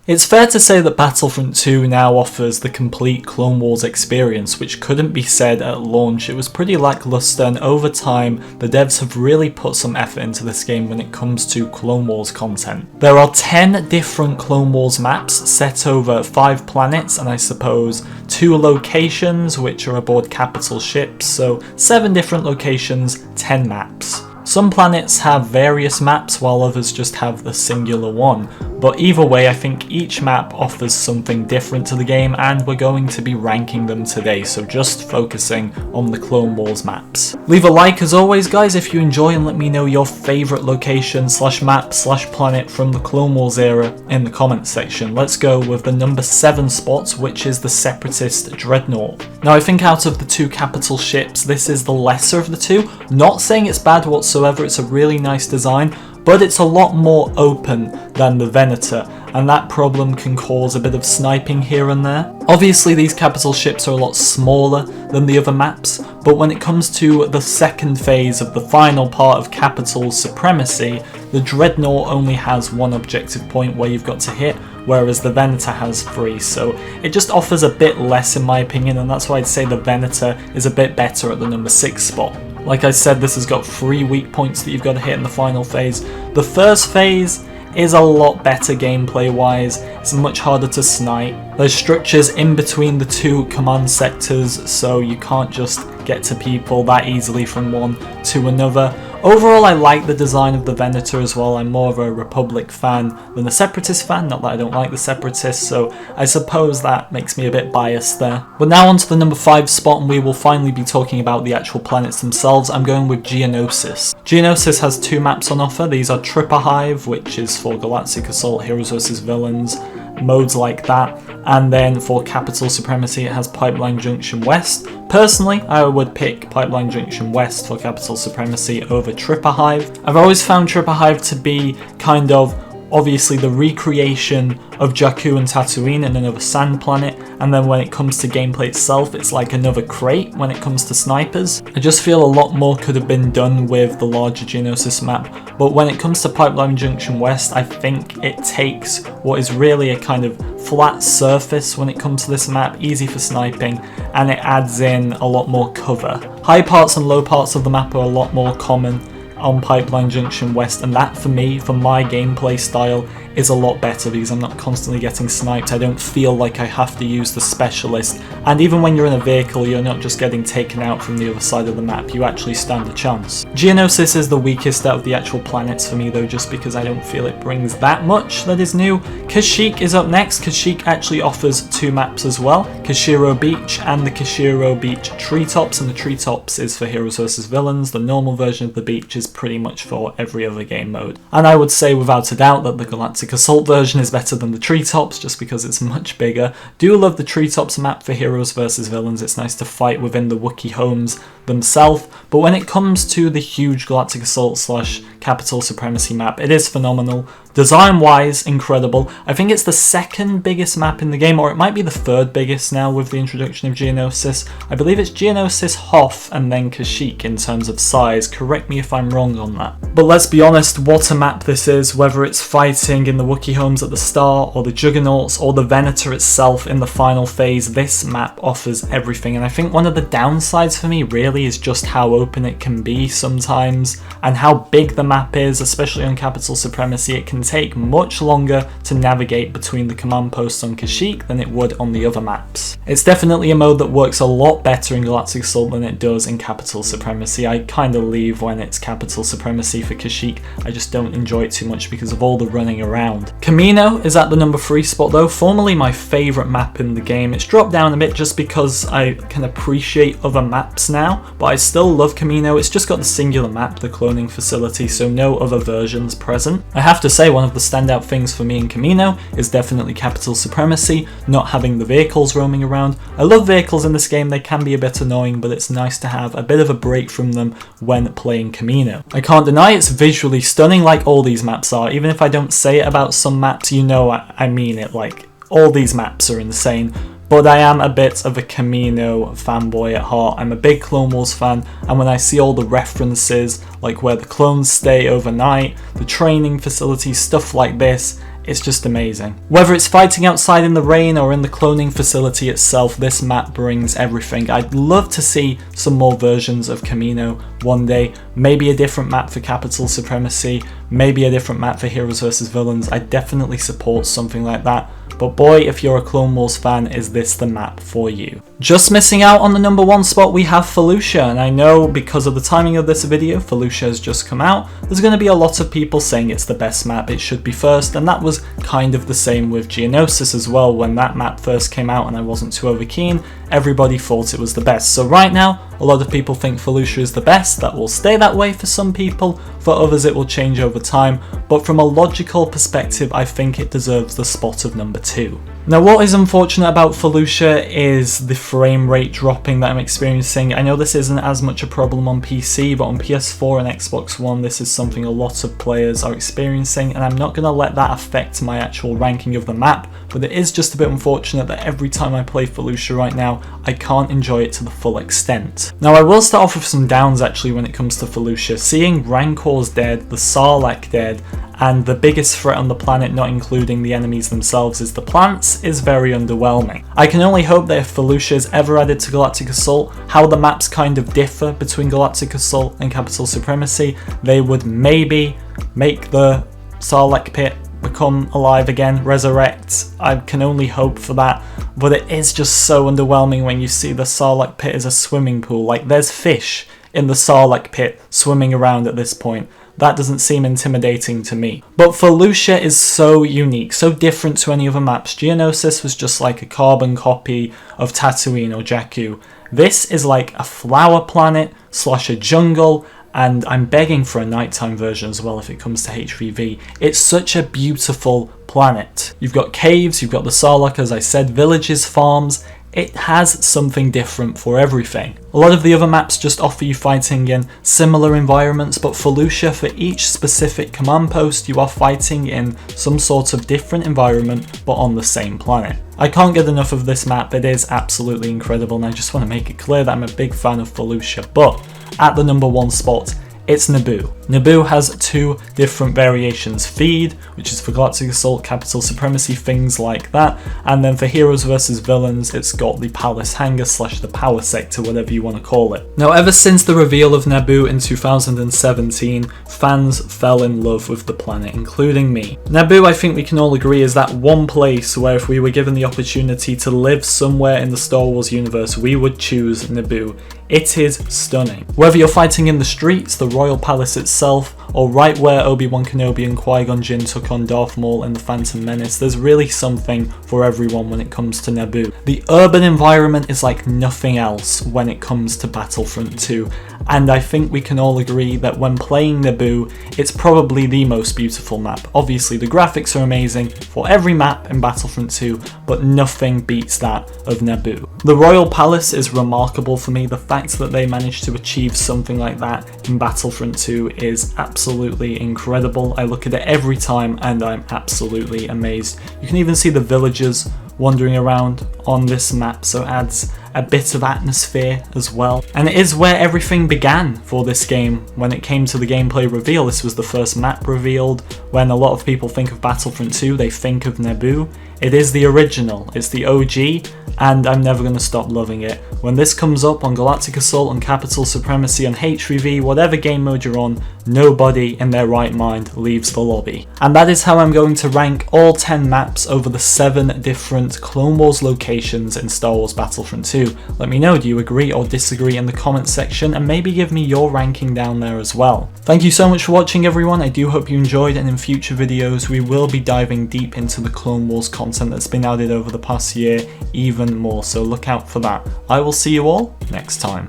It's fair to say that Battlefront 2 now offers the complete Clone Wars experience, which couldn't be said at launch. It was pretty lackluster, and over time, the devs have really put some effort into this game when it comes to Clone Wars content. There are 10 different Clone Wars maps set over 5 planets, and I suppose 2 locations, which are aboard capital ships, so 7 different locations, 10 maps. Some planets have various maps while others just have the singular one, but either way I think each map offers something different to the game, and we're going to be ranking them today, so just focusing on the Clone Wars maps. Leave a like as always guys if you enjoy, and let me know your favourite location / map / planet from the Clone Wars era in the comments section. Let's go with the number 7 spot, which is the Separatist Dreadnought. Now I think out of the 2 capital ships this is the lesser of the 2, not saying it's bad whatsoever. It's a really nice design, but it's a lot more open than the Venator, and that problem can cause a bit of sniping here and there. Obviously these capital ships are a lot smaller than the other maps, but when it comes to the second phase of the final part of capital supremacy, the Dreadnought only has 1 objective point where you've got to hit, whereas the Venator has 3, so it just offers a bit less in my opinion, and that's why I'd say the Venator is a bit better at the number 6 spot. Like I said, this has got 3 weak points that you've got to hit in the final phase. The first phase is a lot better gameplay wise, it's much harder to snipe. There's structures in between the 2 command sectors, so you can't just get to people that easily from one to another. Overall I like the design of the Venator as well. I'm more of a Republic fan than a Separatist fan, not that I don't like the Separatists, so I suppose that makes me a bit biased there. But now on to the number 5 spot, and we will finally be talking about the actual planets themselves. I'm going with Geonosis. Geonosis has 2 maps on offer. These are Tripper Hive, which is for Galactic Assault, Heroes vs Villains, modes like that, and then for Capital Supremacy it has Pipeline Junction West. Personally, I would pick Pipeline Junction West for Capital Supremacy over Tripper Hive. I've always found Tripper Hive to be kind of obviously the recreation of Jakku and Tatooine in another sand planet, and then when it comes to gameplay itself it's like another crate when it comes to snipers. I just feel a lot more could have been done with the larger Geonosis map, but when it comes to Pipeline Junction West I think it takes what is really a kind of flat surface when it comes to this map, easy for sniping, and it adds in a lot more cover. High parts and low parts of the map are a lot more common on Pipeline Junction West, and that for me, for my gameplay style, is a lot better because I'm not constantly getting sniped. I don't feel like I have to use the specialist, and even when you're in a vehicle you're not just getting taken out from the other side of the map, you actually stand a chance. Geonosis is the weakest out of the actual planets for me though, just because I don't feel it brings that much that is new. Kashyyyk is up next. Kashyyyk actually offers 2 maps as well, Kashyyyk Beach and the Kashyyyk Beach Treetops, and the Treetops is for Heroes vs Villains. The normal version of the beach is pretty much for every other game mode, and I would say without a doubt that the Galactic Assault version is better than the Treetops just because it's much bigger. Do love the Treetops map for Heroes vs Villains, it's nice to fight within the Wookiee homes themselves, but when it comes to the huge Galactic Assault / Capital Supremacy map, it is phenomenal. Design wise, incredible. I think it's the 2nd biggest map in the game, or it might be the 3rd biggest now with the introduction of Geonosis. I believe it's Geonosis, Hoth, and then Kashyyyk in terms of size. Correct me if I'm wrong on that. But let's be honest, what a map this is, whether it's fighting in the Wookiee homes at the start, or the Juggernauts, or the Venator itself in the final phase. This map offers everything, and I think one of the downsides for me really is just how open it can be sometimes, and how big the map is, especially on Capital Supremacy. It can take much longer to navigate between the command posts on Kashyyyk than it would on the other maps. It's definitely a mode that works a lot better in Galactic Assault than it does in Capital Supremacy. I kind of leave when it's Capital Supremacy for Kashyyyk. I just don't enjoy it too much because of all the running around. Kamino is at the number 3 spot though, formerly my favourite map in the game. It's dropped down a bit just because I can appreciate other maps now, but I still love Kamino. It's just got the singular map, the cloning facility, so no other versions present. I have to say one of the standout things for me in Kamino is definitely Capital Supremacy, not having the vehicles roaming around. I love vehicles in this game, they can be a bit annoying, but it's nice to have a bit of a break from them when playing Kamino. I can't deny it's visually stunning like all these maps are. Even if I don't say it about some maps, you know I mean it, like all these maps are insane. But I am a bit of a Kamino fanboy at heart. I'm a big Clone Wars fan, and when I see all the references, like where the clones stay overnight, the training facilities, stuff like this, it's just amazing. Whether it's fighting outside in the rain or in the cloning facility itself, this map brings everything. I'd love to see some more versions of Kamino one day, maybe a different map for Capital Supremacy, maybe a different map for Heroes vs Villains. I definitely support something like that. But boy, if you're a Clone Wars fan, is this the map for you? Just missing out on the number 1 spot, we have Felucia, and I know because of the timing of this video, Felucia has just come out, there's going to be a lot of people saying it's the best map, it should be first, and that was kind of the same with Geonosis as well. When that map first came out and I wasn't too over keen, everybody thought it was the best. So right now, a lot of people think Felucia is the best. That will stay that way for some people, for others it will change over time, but from a logical perspective, I think it deserves the spot of number 2. Now, what is unfortunate about Felucia is the frame rate dropping that I'm experiencing. I know this isn't as much a problem on PC, but on PS4 and Xbox One, this is something a lot of players are experiencing, and I'm not going to let that affect my actual ranking of the map, but it is just a bit unfortunate that every time I play Felucia right now, I can't enjoy it to the full extent. Now, I will start off with some downs actually when it comes to Felucia. Seeing Rancors dead, the Sarlacc dead, and the biggest threat on the planet, not including the enemies themselves, is the plants, is very underwhelming. I can only hope that if Felucia is ever added to Galactic Assault, how the maps kind of differ between Galactic Assault and Capital Supremacy, they would maybe make the Sarlacc pit become alive again, resurrect. I can only hope for that, but it is just so underwhelming when you see the Sarlacc pit as a swimming pool. Like, there's fish in the Sarlacc pit swimming around at this point. That doesn't seem intimidating to me. But Felucia is so unique, so different to any other maps. Geonosis was just like a carbon copy of Tatooine or Jakku. This is like a flower planet / a jungle, and I'm begging for a nighttime version as well if it comes to HVV. It's such a beautiful planet. You've got caves, you've got the Sarlacc, as I said, villages, farms. It has something different for everything. A lot of the other maps just offer you fighting in similar environments, but Felucia, for each specific command post, you are fighting in some sort of different environment, but on the same planet. I can't get enough of this map, it is absolutely incredible, and I just want to make it clear that I'm a big fan of Felucia. But at the number 1 spot, it's Naboo. Naboo has 2 different variations. Feed, which is for Galactic Assault, Capital Supremacy, things like that. And then for Heroes vs Villains, it's got the Palace Hangar / the Power Sector, whatever you want to call it. Now, ever since the reveal of Naboo in 2017, fans fell in love with the planet, including me. Naboo, I think we can all agree, is that one place where if we were given the opportunity to live somewhere in the Star Wars universe, we would choose Naboo. It is stunning. Whether you're fighting in the streets, the Royal Palace itself, or right where Obi-Wan Kenobi and Qui-Gon Jinn took on Darth Maul in The Phantom Menace, there's really something for everyone when it comes to Naboo. The urban environment is like nothing else when it comes to Battlefront 2, and I think we can all agree that when playing Naboo, it's probably the most beautiful map. Obviously, the graphics are amazing for every map in Battlefront 2, but nothing beats that of Naboo. The Royal Palace is remarkable for me. The fact that they managed to achieve something like that in Battlefront 2 is absolutely incredible. I look at it every time and I'm absolutely amazed. You can even see the villagers wandering around on this map, so it adds a bit of atmosphere as well. And it is where everything began for this game. When it came to the gameplay reveal, this was the first map revealed. When a lot of people think of Battlefront 2, they think of Naboo. It is the original, it's the OG, and I'm never going to stop loving it. When this comes up on Galactic Assault, on Capital Supremacy, on HVV, whatever game mode you're on, nobody in their right mind leaves the lobby. And that is how I'm going to rank all 10 maps over the 7 different Clone Wars locations in Star Wars Battlefront 2. Let me know, do you agree or disagree in the comments section, and maybe give me your ranking down there as well. Thank you so much for watching, everyone. I do hope you enjoyed, and in future videos we will be diving deep into the Clone Wars content that's been added over the past year even more, so look out for that. I will see you all next time.